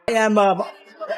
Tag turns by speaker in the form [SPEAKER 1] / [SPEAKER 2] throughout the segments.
[SPEAKER 1] I am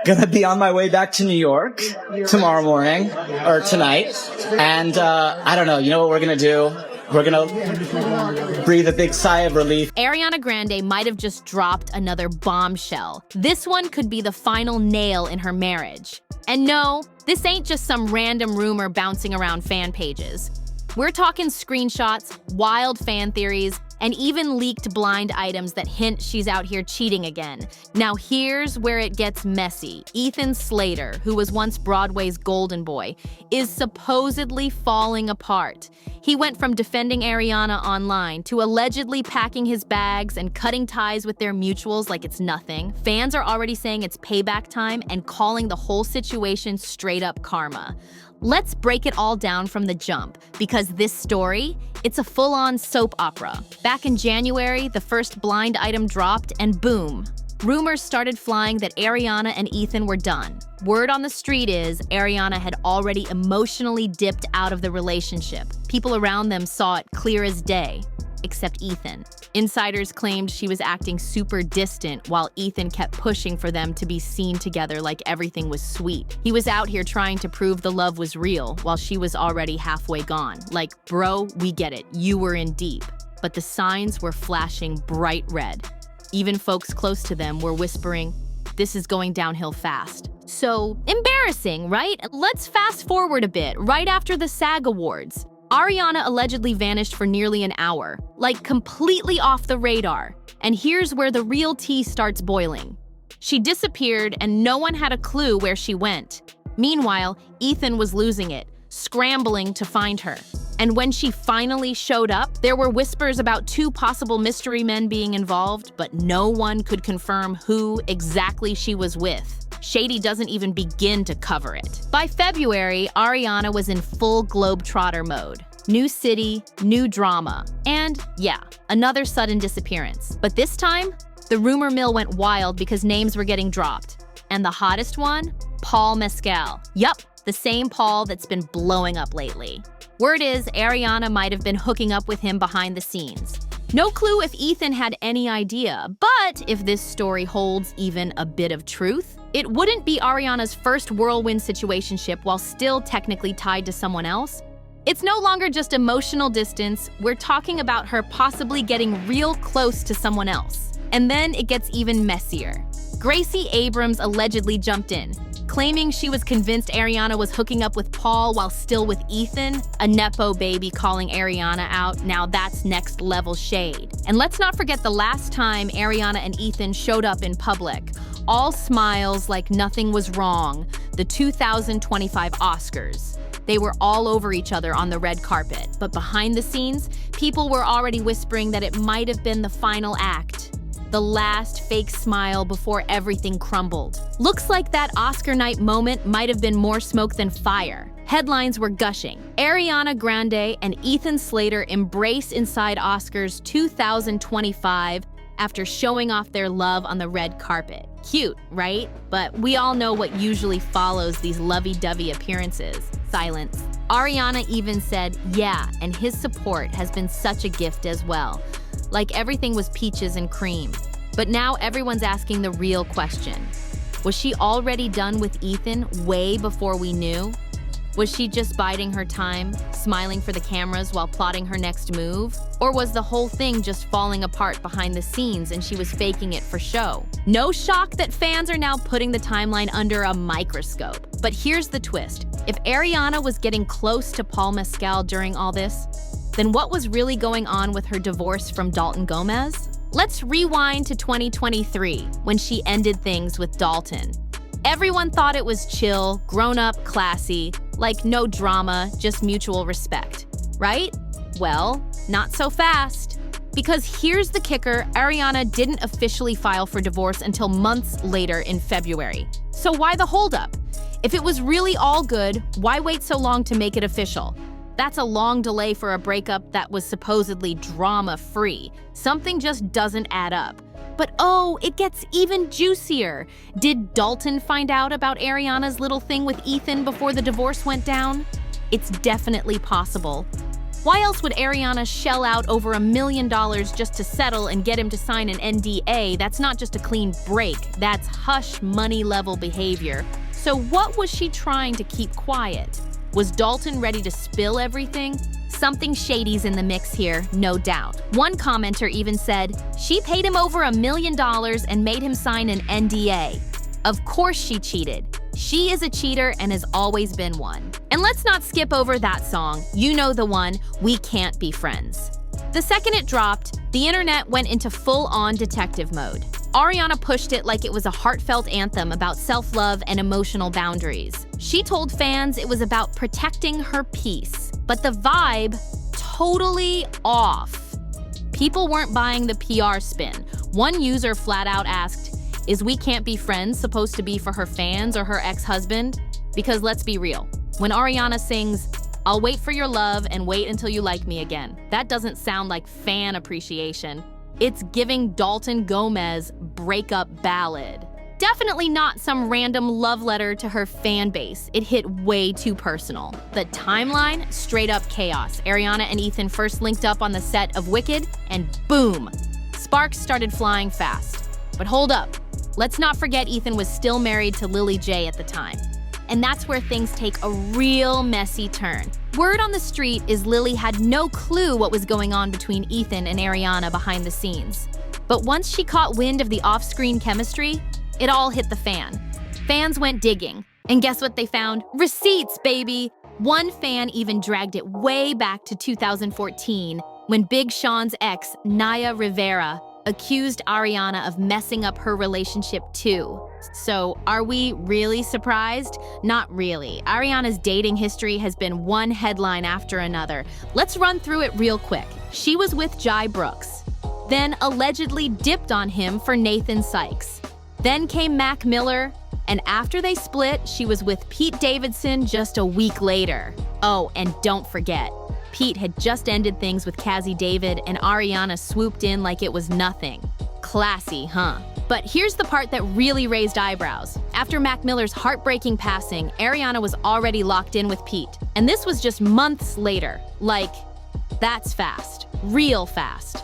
[SPEAKER 1] gonna be on my way back to New York tomorrow morning, or tonight, and I don't know, you know what we're gonna do? We're gonna breathe a big sigh of relief.
[SPEAKER 2] Ariana Grande might have just dropped another bombshell. This one could be the final nail in her marriage. And no, this ain't just some random rumor bouncing around fan pages. We're talking screenshots, wild fan theories, and even leaked blind items that hint she's out here cheating again. Now here's where it gets messy. Ethan Slater, who was once Broadway's golden boy, is supposedly falling apart. He went from defending Ariana online to allegedly packing his bags and cutting ties with their mutuals like it's nothing. Fans are already saying it's payback time and calling the whole situation straight up karma. Let's break it all down from the jump, because this story, it's a full-on soap opera. Back in January, the first blind item dropped, and boom, rumors started flying that Ariana and Ethan were done. Word on the street is Ariana had already emotionally dipped out of the relationship. People around them saw it clear as day, except Ethan. Insiders claimed she was acting super distant while Ethan kept pushing for them to be seen together like everything was sweet. He was out here trying to prove the love was real while she was already halfway gone. Like, bro, we get it, you were in deep. But the signs were flashing bright red. Even folks close to them were whispering, this is going downhill fast. So, embarrassing, right? Let's fast forward a bit, right after the SAG Awards. Ariana allegedly vanished for nearly an hour, like completely off the radar. And here's where the real tea starts boiling. She disappeared and no one had a clue where she went. Meanwhile, Ethan was losing it, scrambling to find her. And when she finally showed up, there were whispers about 2 possible mystery men being involved, but no one could confirm who exactly she was with. Shady doesn't even begin to cover it. By February, Ariana was in full globetrotter mode. New city, new drama, and yeah, another sudden disappearance. But this time, the rumor mill went wild because names were getting dropped. And the hottest one? Paul Mescal. Yup, the same Paul that's been blowing up lately. Word is Ariana might have been hooking up with him behind the scenes. No clue if Ethan had any idea, but if this story holds even a bit of truth, it wouldn't be Ariana's first whirlwind situationship while still technically tied to someone else. It's no longer just emotional distance, we're talking about her possibly getting real close to someone else. And then it gets even messier. Gracie Abrams allegedly jumped in, claiming she was convinced Ariana was hooking up with Paul while still with Ethan, a Nepo baby calling Ariana out. Now that's next level shade. And let's not forget the last time Ariana and Ethan showed up in public. All smiles like nothing was wrong, the 2025 Oscars. They were all over each other on the red carpet, but behind the scenes, people were already whispering that it might have been the final act. The last fake smile before everything crumbled. Looks like that Oscar night moment might have been more smoke than fire. Headlines were gushing. Ariana Grande and Ethan Slater embrace inside Oscars 2025 after showing off their love on the red carpet. Cute, right? But we all know what usually follows these lovey-dovey appearances. Silence. Ariana even said, yeah, and his support has been such a gift as well. Like everything was peaches and cream. But now everyone's asking the real question. Was she already done with Ethan way before we knew? Was she just biding her time, smiling for the cameras while plotting her next move? Or was the whole thing just falling apart behind the scenes and she was faking it for show? No shock that fans are now putting the timeline under a microscope. But here's the twist. If Ariana was getting close to Paul Mescal during all this, then what was really going on with her divorce from Dalton Gomez? Let's rewind to 2023, when she ended things with Dalton. Everyone thought it was chill, grown-up, classy, like no drama, just mutual respect, right? Well, not so fast. Because here's the kicker, Ariana didn't officially file for divorce until months later in February. So why the holdup? If it was really all good, why wait so long to make it official? That's a long delay for a breakup that was supposedly drama-free. Something just doesn't add up. But oh, it gets even juicier. Did Dalton find out about Ariana's little thing with Ethan before the divorce went down? It's definitely possible. Why else would Ariana shell out over $1 million just to settle and get him to sign an NDA? That's not just a clean break, that's hush money level behavior. So what was she trying to keep quiet? Was Dalton ready to spill everything? Something shady's in the mix here, no doubt. One commenter even said, she paid him over $1 million and made him sign an NDA. Of course she cheated. She is a cheater and has always been one. And let's not skip over that song, you know the one, We Can't Be Friends. The second it dropped, the internet went into full-on detective mode. Ariana pushed it like it was a heartfelt anthem about self-love and emotional boundaries. She told fans it was about protecting her peace, but the vibe, totally off. People weren't buying the PR spin. One user flat out asked, is We Can't Be Friends supposed to be for her fans or her ex-husband? Because let's be real, when Ariana sings, I'll wait for your love and wait until you like me again, that doesn't sound like fan appreciation. It's giving Dalton Gomez breakup ballad. Definitely not some random love letter to her fan base. It hit way too personal. The timeline, straight up chaos. Ariana and Ethan first linked up on the set of Wicked, and boom! Sparks started flying fast. But hold up. Let's not forget Ethan was still married to Lily J at the time. And that's where things take a real messy turn. Word on the street is Lily had no clue what was going on between Ethan and Ariana behind the scenes. But once she caught wind of the off-screen chemistry, it all hit the fan. Fans went digging. And guess what they found? Receipts, baby! One fan even dragged it way back to 2014 when Big Sean's ex, Naya Rivera, accused Ariana of messing up her relationship too. So, are we really surprised? Not really. Ariana's dating history has been one headline after another. Let's run through it real quick. She was with Jai Brooks, then allegedly dipped on him for Nathan Sykes. Then came Mac Miller, and after they split, she was with Pete Davidson just a week later. Oh, and don't forget, Pete had just ended things with Cassie David, and Ariana swooped in like it was nothing. Classy, huh? But here's the part that really raised eyebrows. After Mac Miller's heartbreaking passing, Ariana was already locked in with Pete. And this was just months later. Like, that's fast. Real fast.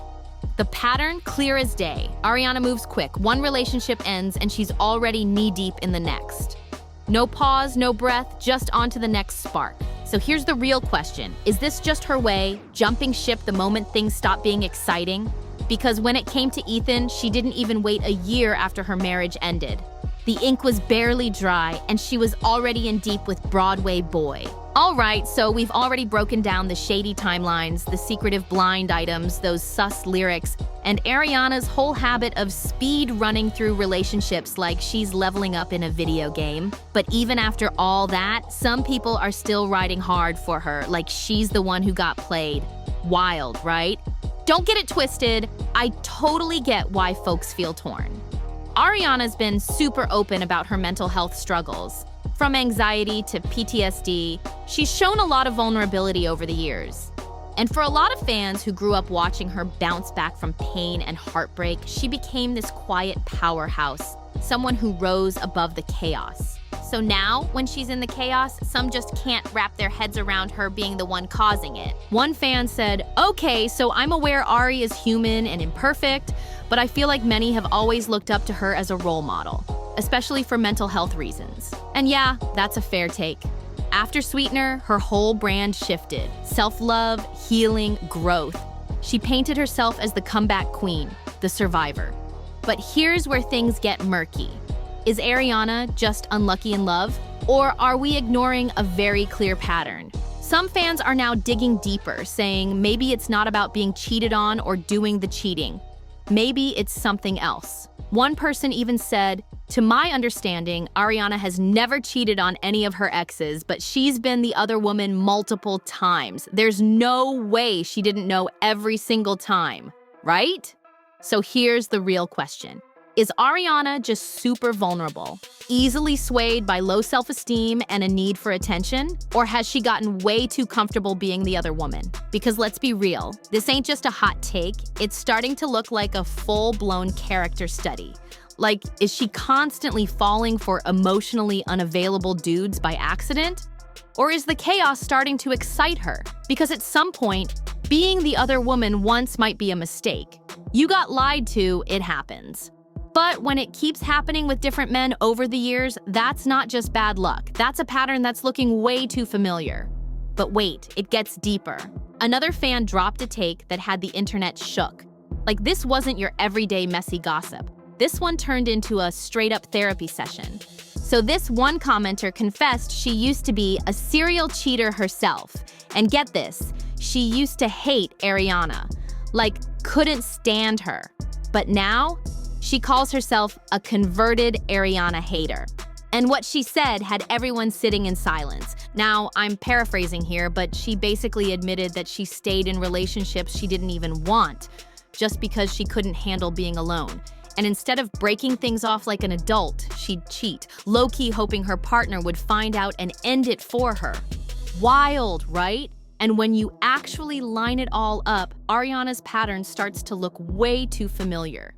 [SPEAKER 2] The pattern, clear as day. Ariana moves quick. One relationship ends, and she's already knee-deep in the next. No pause, no breath, just on to the next spark. So here's the real question. Is this just her way, jumping ship the moment things stop being exciting? Because when it came to Ethan, she didn't even wait a year after her marriage ended. The ink was barely dry, and she was already in deep with Broadway Boy. All right, so we've already broken down the shady timelines, the secretive blind items, those sus lyrics, and Ariana's whole habit of speed running through relationships like she's leveling up in a video game. But even after all that, some people are still riding hard for her, like she's the one who got played. Wild, right? Don't get it twisted, I totally get why folks feel torn. Ariana's been super open about her mental health struggles. From anxiety to PTSD, she's shown a lot of vulnerability over the years. And for a lot of fans who grew up watching her bounce back from pain and heartbreak, she became this quiet powerhouse, someone who rose above the chaos. So now, when she's in the chaos, some just can't wrap their heads around her being the one causing it. One fan said, okay, so I'm aware Ari is human and imperfect, but I feel like many have always looked up to her as a role model, especially for mental health reasons. And yeah, that's a fair take. After Sweetener, her whole brand shifted. Self-love, healing, growth. She painted herself as the comeback queen, the survivor. But here's where things get murky. Is Ariana just unlucky in love? Or are we ignoring a very clear pattern? Some fans are now digging deeper, saying maybe it's not about being cheated on or doing the cheating. Maybe it's something else. One person even said, to my understanding, Ariana has never cheated on any of her exes, but she's been the other woman multiple times. There's no way she didn't know every single time, right? So here's the real question. Is Ariana just super vulnerable, easily swayed by low self-esteem and a need for attention? Or has she gotten way too comfortable being the other woman? Because let's be real, this ain't just a hot take, it's starting to look like a full-blown character study. Like, is she constantly falling for emotionally unavailable dudes by accident? Or is the chaos starting to excite her? Because at some point, being the other woman once might be a mistake. You got lied to, it happens. But when it keeps happening with different men over the years, that's not just bad luck. That's a pattern that's looking way too familiar. But wait, it gets deeper. Another fan dropped a take that had the internet shook. Like, this wasn't your everyday messy gossip. This one turned into a straight-up therapy session. So this one commenter confessed she used to be a serial cheater herself. And get this, she used to hate Ariana. Like, couldn't stand her. But now, she calls herself a converted Ariana hater. And what she said had everyone sitting in silence. Now, I'm paraphrasing here, but she basically admitted that she stayed in relationships she didn't even want, just because she couldn't handle being alone. And instead of breaking things off like an adult, she'd cheat, low-key hoping her partner would find out and end it for her. Wild, right? And when you actually line it all up, Ariana's pattern starts to look way too familiar.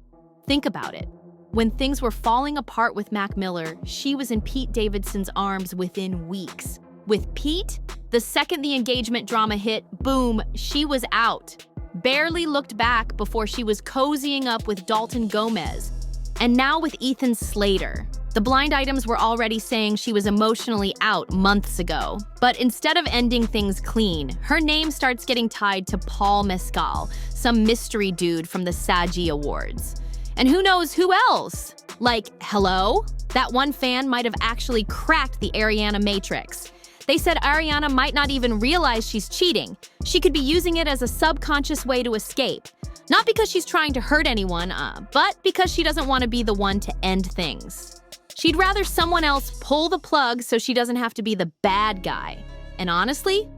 [SPEAKER 2] Think about it. When things were falling apart with Mac Miller, she was in Pete Davidson's arms within weeks. With Pete, the second the engagement drama hit, boom, she was out. Barely looked back before she was cozying up with Dalton Gomez. And now with Ethan Slater. The blind items were already saying she was emotionally out months ago. But instead of ending things clean, her name starts getting tied to Paul Mescal, some mystery dude from the SAG Awards. And who knows who else? Like, hello? That one fan might have actually cracked the Ariana Matrix. They said Ariana might not even realize she's cheating. She could be using it as a subconscious way to escape. Not because she's trying to hurt anyone, but because she doesn't want to be the one to end things. She'd rather someone else pull the plug so she doesn't have to be the bad guy. And honestly,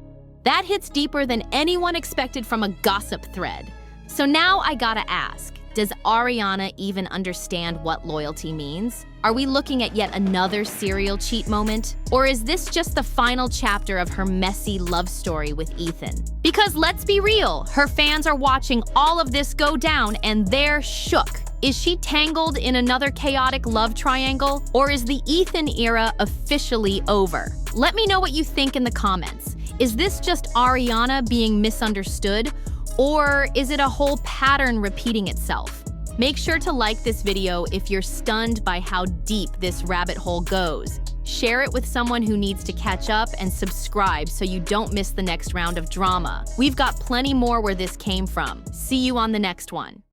[SPEAKER 2] that hits deeper than anyone expected from a gossip thread. So now I gotta ask, does Ariana even understand what loyalty means? Are we looking at yet another serial cheat moment? Or is this just the final chapter of her messy love story with Ethan? Because let's be real, her fans are watching all of this go down and they're shook. Is she tangled in another chaotic love triangle? Or is the Ethan era officially over? Let me know what you think in the comments. Is this just Ariana being misunderstood? Or is it a whole pattern repeating itself? Make sure to like this video if you're stunned by how deep this rabbit hole goes. Share it with someone who needs to catch up and subscribe so you don't miss the next round of drama. We've got plenty more where this came from. See you on the next one.